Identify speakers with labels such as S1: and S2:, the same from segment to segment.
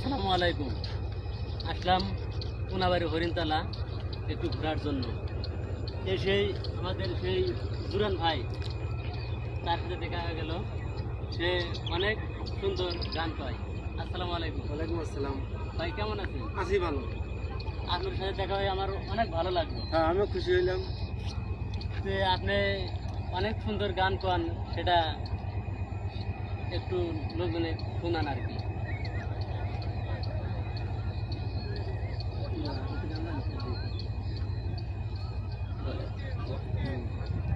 S1: আসসালামু আলাইকুম। আসলাম কোনাবাড়ি হরিণতলা একটু ঘোরার জন্য। সেই আমাদের সেই জুরান ভাই, তার সাথে দেখা হয়ে গেল। সে অনেক সুন্দর গান পায়। আসসালামু আলাইকুম।
S2: ওয়ালাইকুম আসসালাম।
S1: ভাই কেমন আছেন?
S2: আছি ভালো।
S1: আপনার সাথে দেখা হয়ে আমার অনেক ভালো লাগলো।
S2: হ্যাঁ, আমিও খুশি হইলাম।
S1: যে আপনি অনেক সুন্দর গান পান, সেটা একটু লোকজনে শোনান আর কি।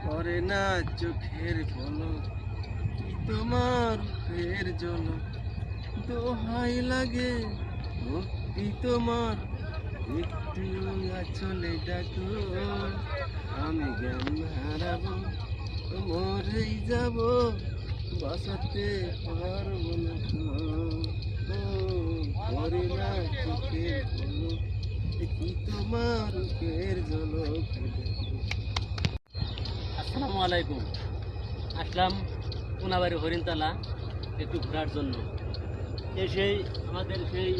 S2: করে না চোখের পলক, কি তোমার ফের ঝলক, দোহাই লাগে ভক্তি তোমার, একটু আছলে ডাকো, আমি জ্ঞান হারাবো, মরেই যাব, বাঁচাতে পারবো না তো। ও, করে না চোখের পলক, কি তোমার ফের ঝলক।
S1: আসসালামু আলাইকুম। আসলাম কোনাবাড়ি হরিণতলা একটু ঘোরার জন্য। সেই আমাদের সেই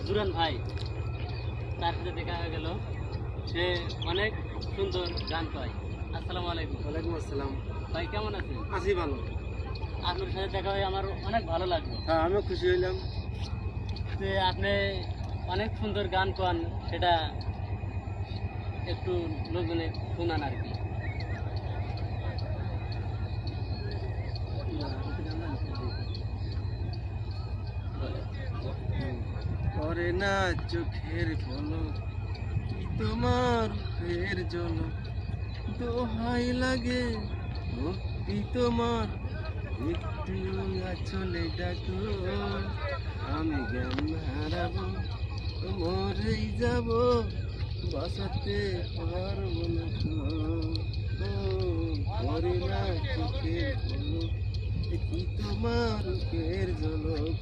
S1: জুরান ভাই, তার সাথে দেখা হয়ে গেল। সে অনেক সুন্দর গান পায়। আসসালামু আলাইকুম।
S2: ওয়ালাইকুম আসসালাম।
S1: ভাই কেমন আছেন?
S2: আছি ভালো।
S1: আপনার সাথে দেখা হয়ে আমার অনেক ভালো লাগলো।
S2: হ্যাঁ, আমিও খুশি হইলাম।
S1: যে আপনি অনেক সুন্দর গান পান, সেটা একটু লোকজনে শোনান আর কি।
S2: করে না চোখের পলক, কি তোমার ফের ঝলক, দোহাই লাগে ভক্তি তোমার, একটু আছলে ডাকো, আমি জ্ঞান হারাবো, মরেই যাব, বাঁচাতে পারবো না তো। ও, করে না চোখের পলক, কি তোমার ফের ঝলক।